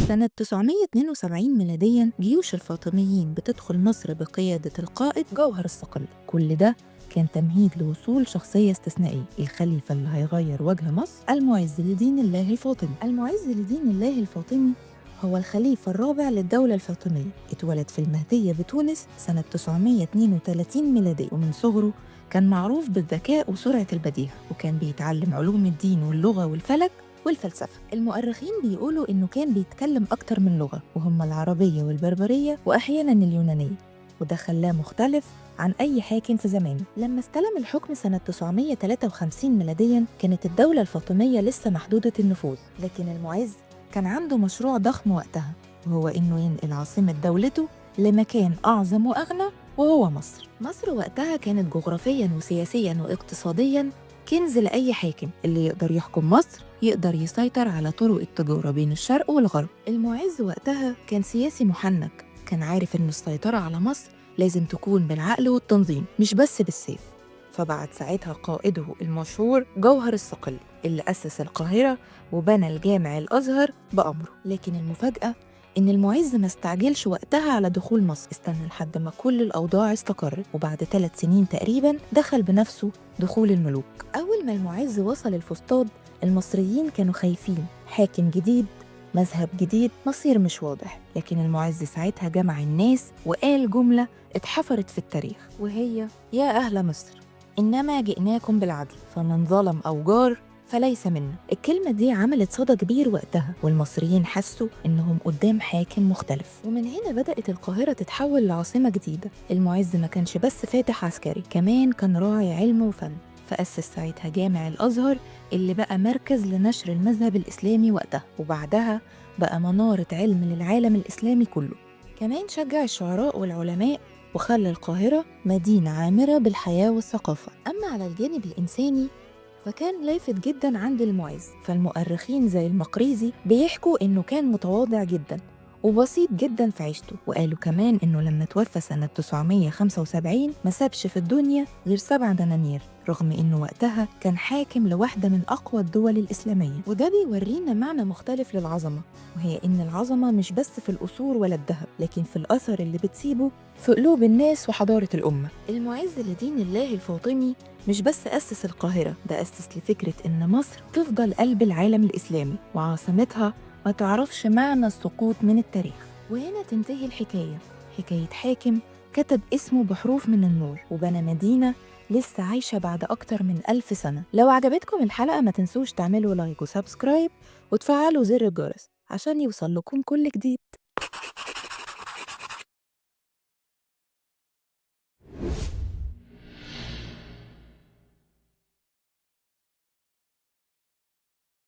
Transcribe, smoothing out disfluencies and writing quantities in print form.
سنة 972 ميلادياً جيوش الفاطميين بتدخل مصر بقيادة القائد جوهر الصقل. كل ده كان تمهيد لوصول شخصية استثنائية، الخليفة اللي هيغير وجه مصر، المعز لدين الله الفاطمي. المعز لدين الله الفاطمي هو الخليفة الرابع للدولة الفاطمية. اتولد في المهدية بتونس سنة 932 ميلادية، ومن صغره كان معروف بالذكاء وسرعة البديهة، وكان بيتعلم علوم الدين واللغة والفلك والفلسفة. المؤرخين بيقولوا إنه كان بيتكلم أكتر من لغة، وهم العربية والبربرية وأحياناً اليونانية، وده خلاه مختلف عن أي حاكم في زمانه. لما استلم الحكم سنة 953 ميلادياً كانت الدولة الفاطمية لسه محدودة النفوذ، لكن المعز كان عنده مشروع ضخم وقتها، وهو إنه ينقل عاصمة دولته لمكان أعظم وأغنى، وهو مصر. مصر وقتها كانت جغرافياً وسياسياً واقتصادياً كنز لأي حاكم. اللي يقدر يحكم مصر يقدر يسيطر على طرق التجارة بين الشرق والغرب. المعز وقتها كان سياسي محنك، كان عارف إن السيطرة على مصر لازم تكون بالعقل والتنظيم مش بس بالسيف. فبعت ساعتها قائده المشهور جوهر الصقل اللي أسس القاهرة وبنى الجامع الأزهر بأمره. لكن المفاجأة إن المعز ما استعجلش وقتها على دخول مصر، استنى لحد ما كل الأوضاع استقرت، وبعد 3 سنين تقريباً دخل بنفسه دخول الملوك. أول ما المعز وصل الفسطاط المصريين كانوا خايفين، حاكم جديد، مذهب جديد، مصير مش واضح. لكن المعز ساعتها جمع الناس وقال جملة اتحفرت في التاريخ، وهي: يا أهل مصر إنما جئناكم بالعدل، فمن ظلم أو جار فليس منا. الكلمة دي عملت صدى كبير وقتها، والمصريين حسوا إنهم قدام حاكم مختلف. ومن هنا بدأت القاهرة تتحول لعاصمة جديدة. المعز ما كانش بس فاتح عسكري، كمان كان راعي علم وفن، فأسس ساعتها جامع الأزهر اللي بقى مركز لنشر المذهب الإسلامي وقتها، وبعدها بقى منارة علم للعالم الإسلامي كله. كمان شجع الشعراء والعلماء وخلى القاهرة مدينة عامرة بالحياة والثقافة. أما على الجانب الإنساني فكان لافت جدا عند المعز، فالمؤرخين زي المقريزي بيحكوا إنه كان متواضع جدا وبسيط جدا في عيشته، وقالوا كمان إنه لما توفى سنة 975 ما سابش في الدنيا غير 7 دنانير، رغم إنه وقتها كان حاكم لواحدة من أقوى الدول الإسلامية. وده بيورينا معنى مختلف للعظمة، وهي إن العظمة مش بس في القصور ولا الذهب، لكن في الأثر اللي بتسيبه في قلوب الناس وحضارة الأمة. المعز لدين الله الفاطمي مش بس أسس القاهرة، ده أسس لفكرة إن مصر تفضل قلب العالم الإسلامي وعاصمتها ما تعرفش معنى السقوط من التاريخ. وهنا تنتهي الحكاية، حكاية حاكم كتب اسمه بحروف من النور وبنى مدينة لسه عايشة بعد أكتر من 1000 سنة. لو عجبتكم الحلقة ما تنسوش تعملوا لايك وسبسكرايب وتفعلوا زر الجرس عشان يوصل لكم كل جديد.